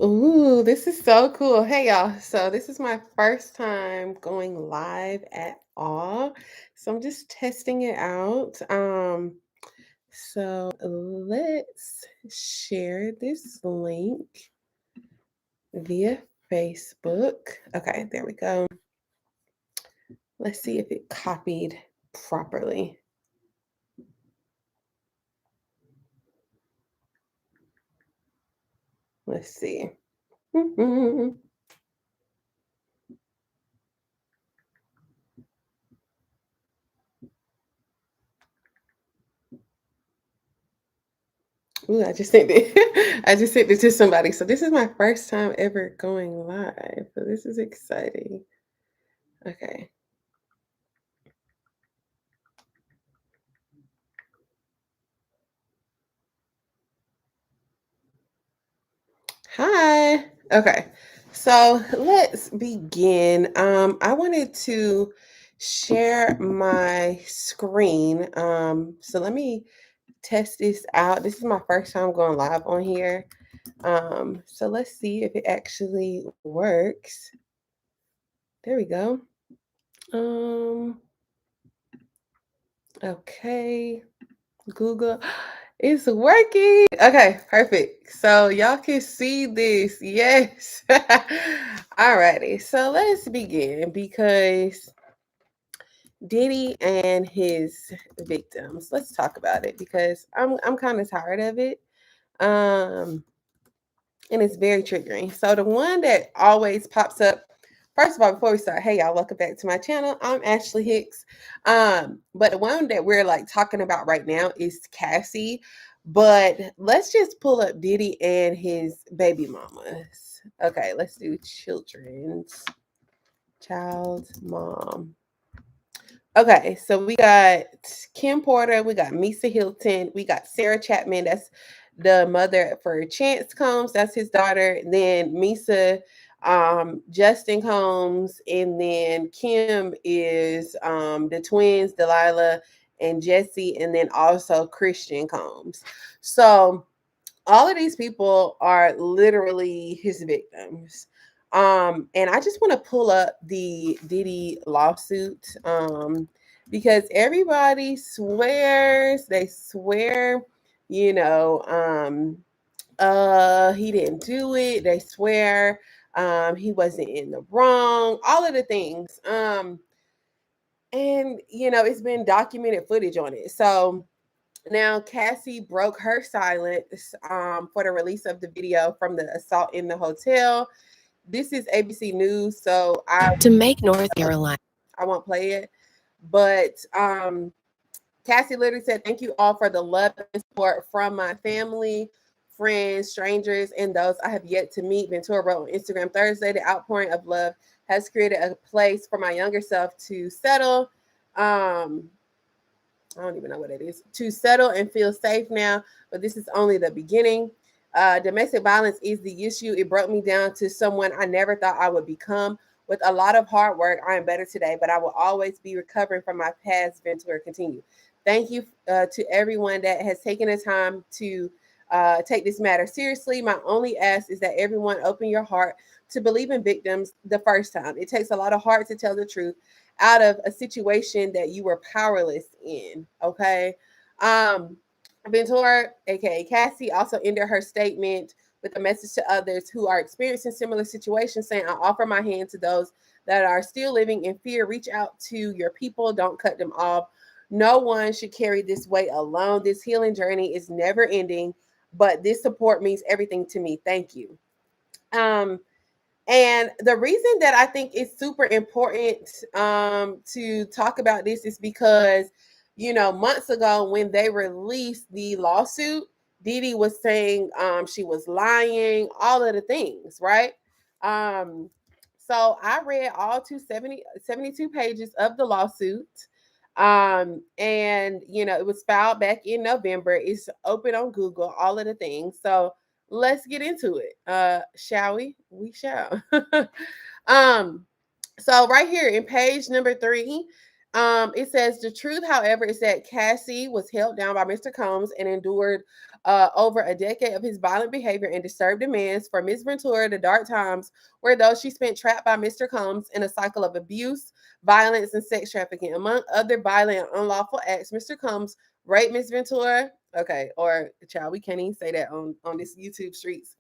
Ooh, this is so cool. Hey y'all. So this is my first time going live at all. So I'm just testing it out. So let's share this link via Facebook. Okay, there we go. Let's see if it copied properly. Let's see. Ooh, I just sent it. I just sent it to somebody. So this is my first time ever going live. So this is exciting. Okay. Hi. Okay. So let's begin. I wanted to share my screen. So let me test this out. This is my first time going live on here. So let's see if it actually works. There we go. Um, okay. Google. It's working. Okay, perfect. So y'all can see this. Yes. Alrighty. So let's begin because Diddy and his victims. Let's talk about it because I'm kind of tired of it. Um and it's very triggering. So the one that always pops up, first of all, before we start, hey y'all, welcome back to my channel. I'm Ashley Hicks. But the one that we're like talking about right now is Cassie. But let's just pull up Diddy and his baby mamas. Okay, let's do children's child mom. Okay, so we got Kim Porter, we got Misa Hilton, we got Sarah Chapman, that's the mother for Chance Combs, that's his daughter. Then Misa, Justin Combs, and then Kim is the twins, Delilah and Jesse, and then also Christian Combs. So all of these people are literally his victims. And I just want to pull up the Diddy lawsuit because everybody swears, they swear, you know, he didn't do it. They swear he wasn't in the wrong, all of the things. And it's been documented footage on it. So now, Cassie broke her silence for the release of the video from the assault in the hotel. This is ABC News, so To make North Carolina. I won't play it. But Cassie literally said, "Thank you all for the love and support from my family, friends, strangers, and those I have yet to meet." Ventura wrote on Instagram Thursday, "The outpouring of love has created a place for my younger self to settle." I don't even know what it is, to settle and feel safe now, but this is only the beginning. Domestic violence is the issue. It broke me down to someone I never thought I would become. With a lot of hard work, I am better today, but I will always be recovering from my past. Ventura continued. Thank you to everyone that has taken the time to take this matter seriously. My only ask is that everyone open your heart to believe in victims the first time. It takes a lot of heart to tell the truth out of a situation that you were powerless in. Okay. Um, Ventura, aka Cassie, also ended her statement with a message to others who are experiencing similar situations, saying, "I offer my hand to those that are still living in fear. Reach out to your people, don't cut them off. No one should carry this weight alone. This healing journey is never ending, but this support means everything to me. Thank you." Um, and the reason that I think it's super important to talk about this is because, months ago when they released the lawsuit, Didi was saying she was lying, all of the things, right? Um, so I read all 72 pages of the lawsuit. And it was filed back in November. It's open on Google, all of the things. So let's get into it. Shall we? We shall. um, so right here in page number 3, it says the truth, however, is that Cassie was held down by Mr. Combs and endured over a decade of his violent behavior and disturbed demands. For Miss Ventura, the dark times were those she spent trapped by Mr. Combs in a cycle of abuse, violence, and sex trafficking. Among other violent and unlawful acts, Mr. Combs raped Miss Ventura. Okay, or child, we can't even say that on this YouTube streets.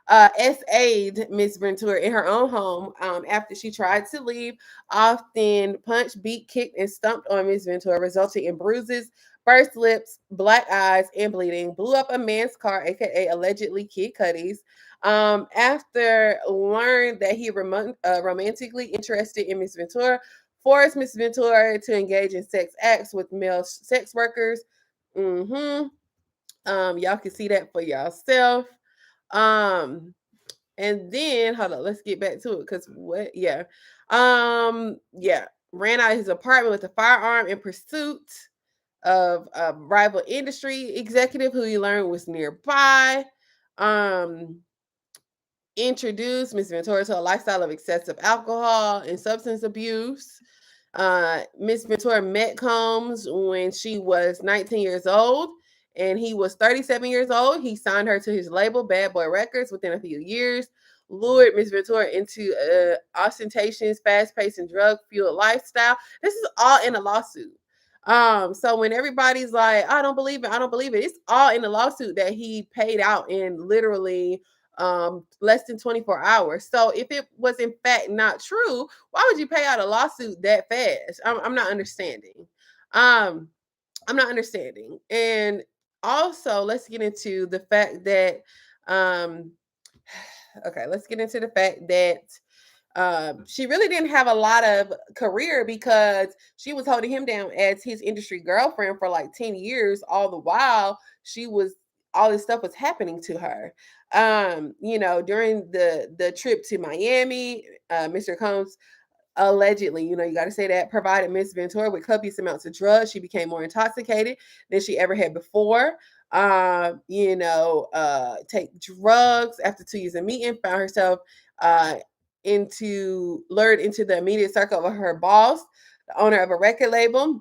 SA'd Miss Ventura in her own home after she tried to leave, often punched, beat, kicked, and stumped on Miss Ventura, resulting in bruises, burst lips, black eyes, and bleeding. Blew up a man's car, aka allegedly Kid Cudi's. After learned that he romantically interested in Miss Ventura, forced Miss Ventura to engage in sex acts with male sex workers. Mm-hmm. Y'all can see that for yourself. Um, and then hold on, let's get back to it because what? Yeah, yeah, ran out of his apartment with a firearm in pursuit of a rival industry executive who he learned was nearby. Um, Introduced Miss Ventura to a lifestyle of excessive alcohol and substance abuse. Miss Ventura met Combs when she was 19 years old and he was 37 years old. He signed her to his label, Bad Boy Records, within a few years. Lured Miss Ventura into ostentatious, fast paced, and drug fueled lifestyle. This is all in a lawsuit. So when everybody's like, I don't believe it, I don't believe it, it's all in the lawsuit that he paid out in literally less than 24 hours. So if it was in fact not true, why would you pay out a lawsuit that fast? I'm not understanding. Um, I'm not understanding. And also, let's get into the fact that, um, okay, let's get into the fact that she really didn't have a lot of career because she was holding him down as his industry girlfriend for like 10 years, all the while all this stuff was happening to her. During the trip to Miami, Mr. Combs allegedly, you got to say that, provided Miss Ventura with copious amounts of drugs. She became more intoxicated than she ever had before. Take drugs after 2 years of meeting, found herself uh, lured into the immediate circle of her boss, the owner of a record label,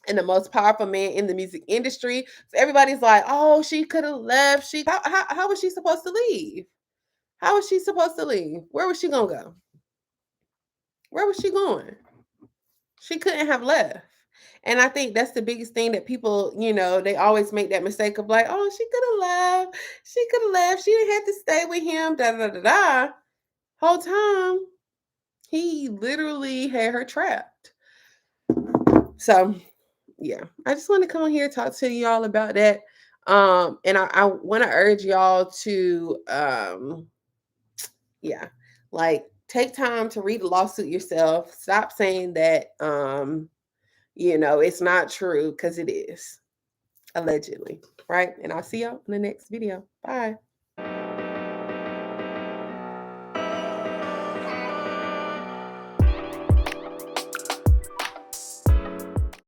and the most powerful man in the music industry. So everybody's like, "Oh, she could have left. How was she supposed to leave? How was she supposed to leave? Where was she gonna go? Where was she going? She couldn't have left." And I think that's the biggest thing that people, they always make that mistake of like, "Oh, she could have left. She could have left. She didn't have to stay with him." Da da da da. Whole time, he literally had her trapped. So yeah, I just want to come on here and talk to y'all about that. And I want to urge y'all to yeah, like take time to read the lawsuit yourself. Stop saying that it's not true because it is allegedly, right? And I'll see y'all in the next video. Bye.